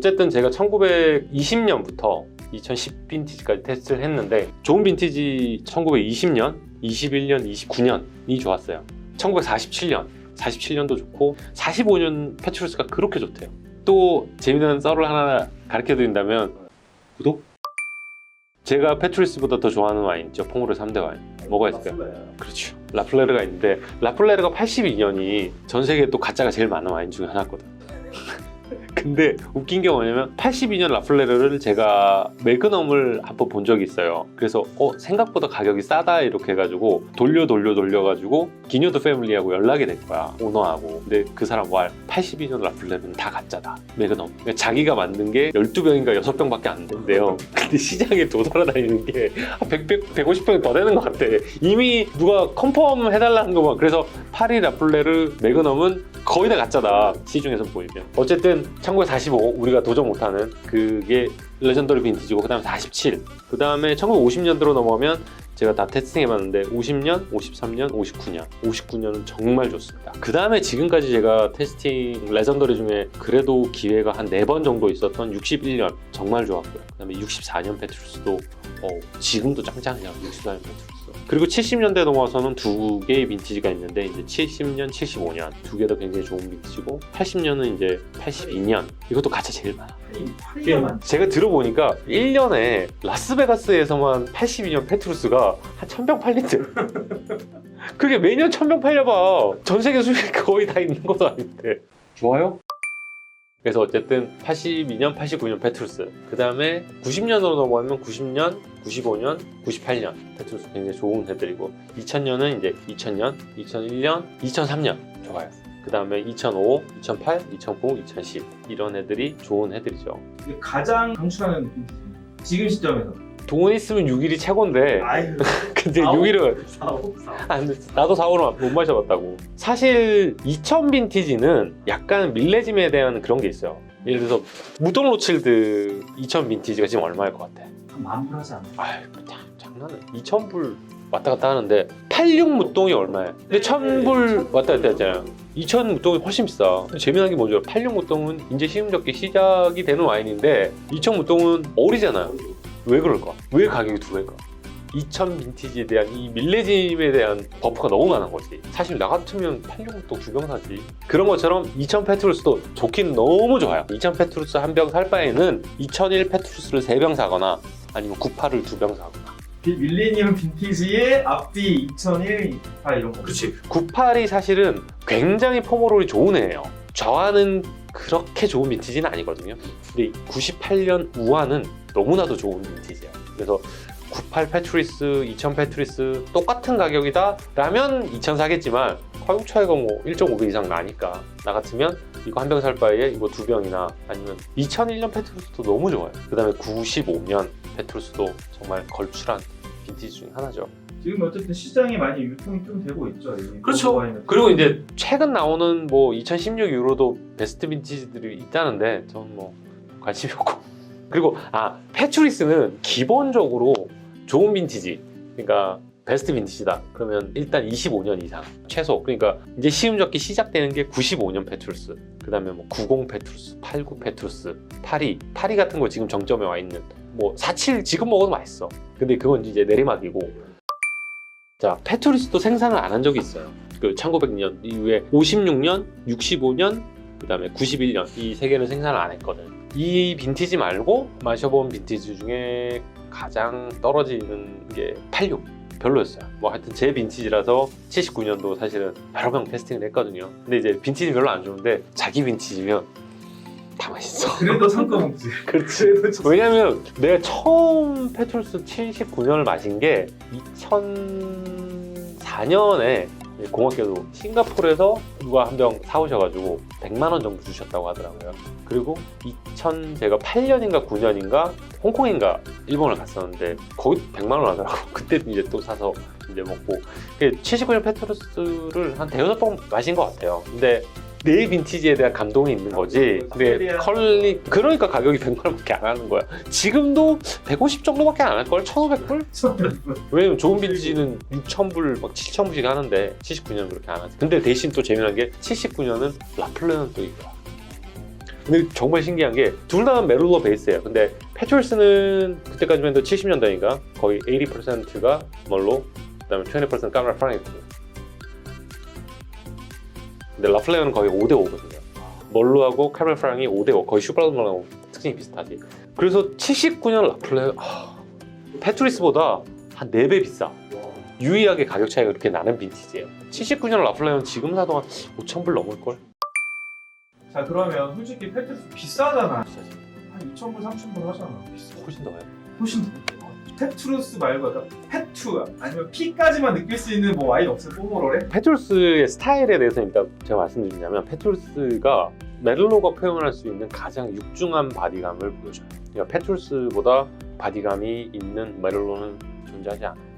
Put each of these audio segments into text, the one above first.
어쨌든 제가 1920년부터 2010 빈티지까지 테스트를 했는데 좋은 빈티지 1920년, 21년, 29년이 좋았어요. 1947년도 좋고 45년 페트루스가 그렇게 좋대요. 또 재미난 썰을 하나 가르쳐 드린다면 구독? 제가 페트루스보다 더 좋아하는 와인 있죠. 포무르 3대 와인. 뭐가 있을까요? 그렇죠. 라플레르가 있는데 라플레르가 82년이 전 세계에 또 가짜가 제일 많은 와인 중에 하나거든. 근데 웃긴 게 뭐냐면 82년 라플레르를 제가 매그넘을 한번 본 적이 있어요. 그래서 생각보다 가격이 싸다 이렇게 해가지고 돌려가지고 기뉴드 패밀리하고 연락이 된 거야, 오너하고. 근데 그 사람 말 82년 라플레르는 다 가짜다, 매그넘. 그러니까 자기가 만든 게 12병인가 6병밖에 안 된대요. 근데 시장에 도달아다니는 게 150병이 더 되는 것 같아. 이미 누가 컨펌 해달라는 거만. 그래서 파리 라플레르 매그넘은 거의 다 가짜다, 시중에서 보이면. 어쨌든 1945 우리가 도전 못하는 그게 레전더리 빈티지고, 그 다음에 47, 그 다음에 1950년대로 넘어가면 제가 다 테스팅해봤는데 50년, 53년, 59년은 정말 좋습니다. 그 다음에 지금까지 제가 테스팅 레전더리 중에 그래도 기회가 한 4번 정도 있었던 61년 정말 좋았고요. 그 다음에 64년 페트루스도 지금도 짱짱해요. 64년 페트루스. 그리고 70년대 넘어와서는 2개의 빈티지가 있는데 이제 70년, 75년 2개 다 굉장히 좋은 빈티지고, 80년은 이제 82년, 이것도 가짜 제일 많아. 제가 들어보니까 1년에 라스베가스에서만 82년 페트루스가 한 1000병 팔린대. 그게 매년 1000병 팔려봐. 전 세계 수익이 거의 다 있는 것도 아닌데. 좋아요? 그래서 어쨌든 82년, 89년 페트루스, 그 다음에 90년으로 넘어가면 90년, 95년, 98년 페트루스 굉장히 좋은 애들이고, 2000년은 이제 2000년, 2001년, 2003년 좋아요. 그 다음에 2005, 2008, 2009, 2010 이런 애들이 좋은 애들이죠. 가장 강추하는 빈티지 지금 시점에서. 돈 있으면 6일이 최고인데 아유, 근데 6일은 4호. 나도 4호는 못 마셔봤다고. 사실 2000 빈티지는 약간 밀레짐에 대한 그런 게 있어요. 예를 들어서 무동 로칠드 2000 빈티지가 지금 얼마일 것 같아? 한 만불 하지 않나? 아유, 장난해. 2000불 왔다 갔다 하는데 86 무동이 얼마야? 근데 1000불 왔다 갔다 했잖아요. 2000 무동이 훨씬 비싸. 근데 재미난 게 뭔지 알아? 86 무동은 이제 시음적기 시작이 되는 와인인데 2000 무동은 어리잖아요. 왜 그럴까? 왜 가격이 2배일까? 2000 빈티지에 대한 이 밀레짐에 대한 버프가 너무 많은 거지. 사실 나 같으면 86도 2병 사지. 그런 것처럼 2000 페트루스도 좋긴 너무 좋아요. 2000 페트루스 한 병 살 바에는 2001 페트루스를 3병 사거나 아니면 98을 2병 사거나. 밀레니엄 빈티지의 앞뒤 2001, 98 이런 거. 그렇지. 98이 사실은 굉장히 포모롤이 좋은 애예요. 저하는 그렇게 좋은 빈티지는 아니거든요. 근데 98년 우아는 너무나도 좋은 빈티지야. 그래서 98 페트루스, 2000 페트루스 똑같은 가격이다 라면 2000 사겠지만 가격 차이가 뭐 1.5배 이상 나니까, 나 같으면 이거 한 병 살 바에 이거 2병이나, 아니면 2001년 페트루스도 너무 좋아요. 그 다음에 95년 페트루스도 정말 걸출한 빈티지 중에 하나죠. 지금 어쨌든 시장에 많이 유통이 좀 되고 있죠. 그렇죠. 그리고 이제 최근 나오는 뭐 2016 이후로도 베스트 빈티지들이 있다는데 저는 뭐 관심이 없고. 그리고 페트루스는 기본적으로 좋은 빈티지, 그러니까 베스트 빈티지다 그러면 일단 25년 이상 최소. 그러니까 이제 시음적기 시작되는 게 95년 페트루스, 그 다음에 뭐 90 페트루스, 89 페트루스, 파리 같은 거 지금 정점에 와 있는, 뭐 47 지금 먹어도 맛있어. 근데 그건 이제 내리막이고. 자, 페트루스도 생산을 안 한 적이 있어요. 그 1900년 이후에 56년, 65년, 그 다음에 91년 이 3개는 생산을 안 했거든. 이 빈티지 말고 마셔본 빈티지 중에 가장 떨어지는 게 86. 별로였어요. 뭐 하여튼 제 빈티지라서 79년도 사실은 여러 명 테스팅을 했거든요. 근데 이제 빈티지 별로 안 좋은데 자기 빈티지면 다 맛있어. 그래도 성과 먹지. 그렇지. 왜냐면 내가 처음 페트루스 79년을 마신 게 2004년에 공학계도 싱가포르에서 누가 한 병 사오셔가지고 100만 원 정도 주셨다고 하더라고요. 그리고 제가 8년인가 9년인가 홍콩인가 일본을 갔었는데 거기 100만 원 하더라고. 그때 이제 또 사서 이제 먹고. 79년 페트루스를 한 5번 마신 것 같아요. 근데 내 빈티지에 대한 감동이 있는 거지. 근데 그러니까 가격이 100만 원밖에 안 하는 거야. 지금도 150 정도밖에 안 할걸? 1,500불? 왜냐면 좋은 빈티지는 6,000불, 막 7,000불씩 하는데 79년은 그렇게 안 하지. 근데 대신 또 재미난 게 79년은 라플레는 또 있더라. 근데 정말 신기한 게 둘 다 메룰로 베이스예요. 근데 패트리스는 그때까지만 해도 70년대니까 거의 80%가 멀로, 그다음에 20% 까메라 프랑이거든요. 근데 라플레어는 거의 5대5거든요. 멀로하고 카메라 프랑이 5대5, 거의 슈퍼라노랑 특징이 비슷하지. 그래서 79년 라플레어 패트리스보다 한 4배 비싸. 유의하게 가격 차이가 그렇게 나는 빈티지예요. 79년 라플레어는 지금 사도 한 5,000불 넘을걸? 자 그러면 솔직히 패트리스 비싸잖아. 비싸지. 한 2,000불, 3,000불 하잖아. 훨씬 더 해요. 훨씬 더. 페트루스 말고 약간 페투 아니면 P까지만 느낄 수 있는 뭐 와인 없어요? 뽀모로래? 페트루스의 스타일에 대해서 일단 제가 말씀드리자면, 페트루스가 메를로가 표현할 수 있는 가장 육중한 바디감을 보여줘요. 그러니까 페트루스보다 바디감이 있는 메를로는 존재하지 않아요.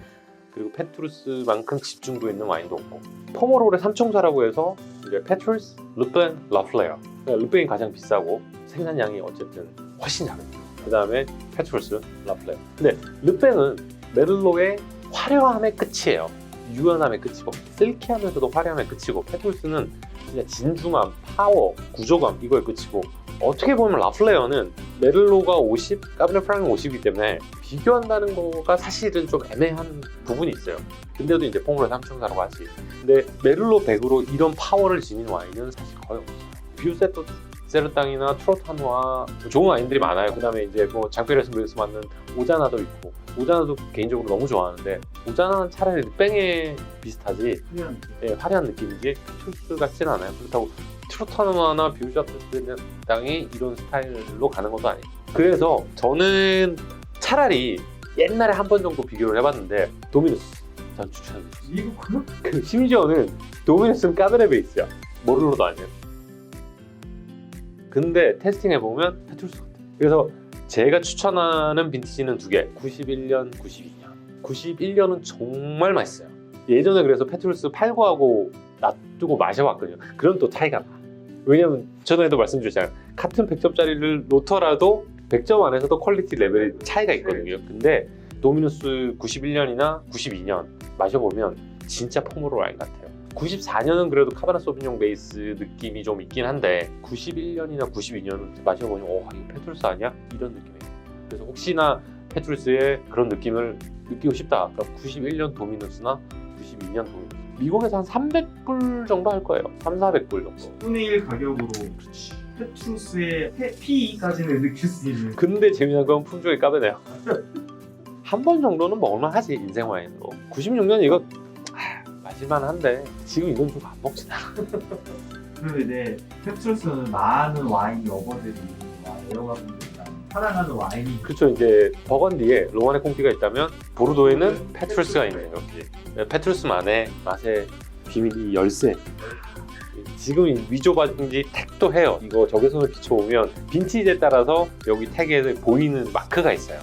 그리고 페트루스만큼 집중도 있는 와인도 없고, 포모로의 삼총사라고 해서 이제 페트루스, 르펜, 라플레어. 그러니까 르펜이 가장 비싸고 생산량이 어쨌든 훨씬 작아요. 그 다음에 페트루스, 라플레어. 근데 르펜은 메를로의 화려함의 끝이에요. 유연함의 끝이고, 실키하면서도 화려함의 끝이고, 페트루스는 진짜 진중함, 파워, 구조감 이거의 끝이고, 어떻게 보면 라플레어는 메를로가 50, 까베르네 프랑이 50이기 때문에 비교한다는 거가 사실은 좀 애매한 부분이 있어요. 근데도 이제 포모로의 삼총사라고 하지. 근데 메를로 100으로 이런 파워를 지닌 와인은 사실 거의 없어요. 뷰세토 세르땅이나 트로타누아 좋은 와인들이 많아요. 그 다음에 이제 뭐 장페레스에서 만든 오자나도 있고, 오자나도 개인적으로 너무 좋아하는데, 오자나는 차라리 르뱅에 비슷하지, 화려한 느낌이지 페트루스 같지는 않아요. 그렇다고 트로타누아나 뷰세토땅이 이런 스타일로 가는 것도 아니에요. 그래서 저는 차라리 옛날에 한 번 정도 비교를 해봤는데 도미누스 전 추천해드립니다. 미국 심지어는 도미누스는 까베르네 베이스야. 모를로도 아니에요. 근데 테스팅해보면 페트루스 같아요. 그래서 제가 추천하는 빈티지는 2개, 91년, 92년. 91년은 정말 맛있어요. 예전에 그래서 페트루스 팔고하고 놔두고 마셔봤거든요. 그럼 또 차이가 나. 왜냐면 전에도 말씀드렸잖아요. 같은 100점짜리를 놓더라도 100점 안에서도 퀄리티 레벨 차이가 있거든요. 근데 도미누스 91년이나 92년 마셔보면 진짜 포모로 와인 같아요. 94년은 그래도 카베르네 소비뇽 베이스 느낌이 좀 있긴 한데 91년이나 92년은 마셔보면 이거 페트루스 아니야? 이런 느낌이에요. 그래서 혹시나 페트루스의 그런 느낌을 느끼고 싶다. 그럼 91년 도미누스나 92년 도미누스. 미국에서 한 300불 정도 할 거예요. 300~400불 정도. 10분의 1 가격으로 그렇지. 페트루스의 P까지는 느낄 수 있는. 근데 재미난 건 품종이 까베네요. 한 번 정도는 먹을만 하지, 인생 와인으로. 96년 이거 마실만 한데 지금 이건 좀 안 먹지나. 그리고 이제 페트루스는 많은 와인 러버들이 에어가분들이나 사랑하는 와인이. 그렇죠. 이제 버건디에 로마네 콩티가 있다면 보르도에는 페트루스가 있는 거지. 페트루스만의 맛의 비밀이 열쇠. 지금 위조 반지 택도 해요. 이거 적외선을 비춰보면 빈티지에 따라서 여기 택에 보이는 마크가 있어요.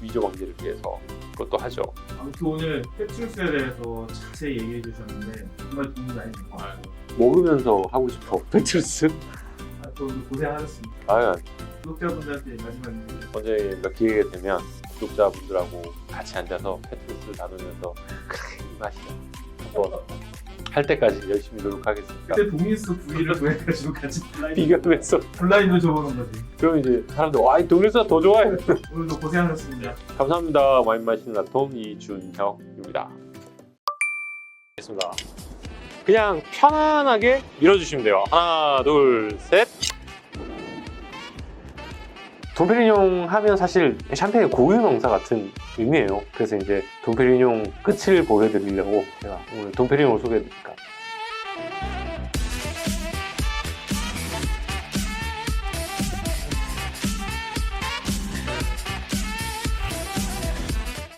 위조 방지를 위해서 그것도 하죠. 아무튼 오늘 페트루스에 대해서 자세히 얘기해 주셨는데 정말 도움이 많이 된 것 같아요. 먹으면서 하고 싶어. 페트루스. 또 고생하셨습니다. 아, 구독자분들한테 마지막 인사. 언젠가 기회가 되면 구독자분들하고 같이 앉아서 페트루스를 나누면서 이 맛이야. 한번 할 때까지 열심히 노력하겠습니다. 그때 도미누스 부위를 구해가지고 같이 비교하면서 블라인드 줘보는 거지. 그럼 이제 사람들 와, 이 도미누스가 더 좋아해. 오늘도 고생하셨습니다. 감사합니다. 와인 마시는 아톰 이준혁입니다. 알겠습니다. 그냥 편안하게 밀어주시면 돼요. 하나, 둘, 셋. 돈페리뇽 하면 사실 샴페인의 고유 명사 같은 의미예요. 그래서 이제 돈페리뇽 끝을 보여드리려고 제가 오늘 돈페리뇽을 소개해드릴까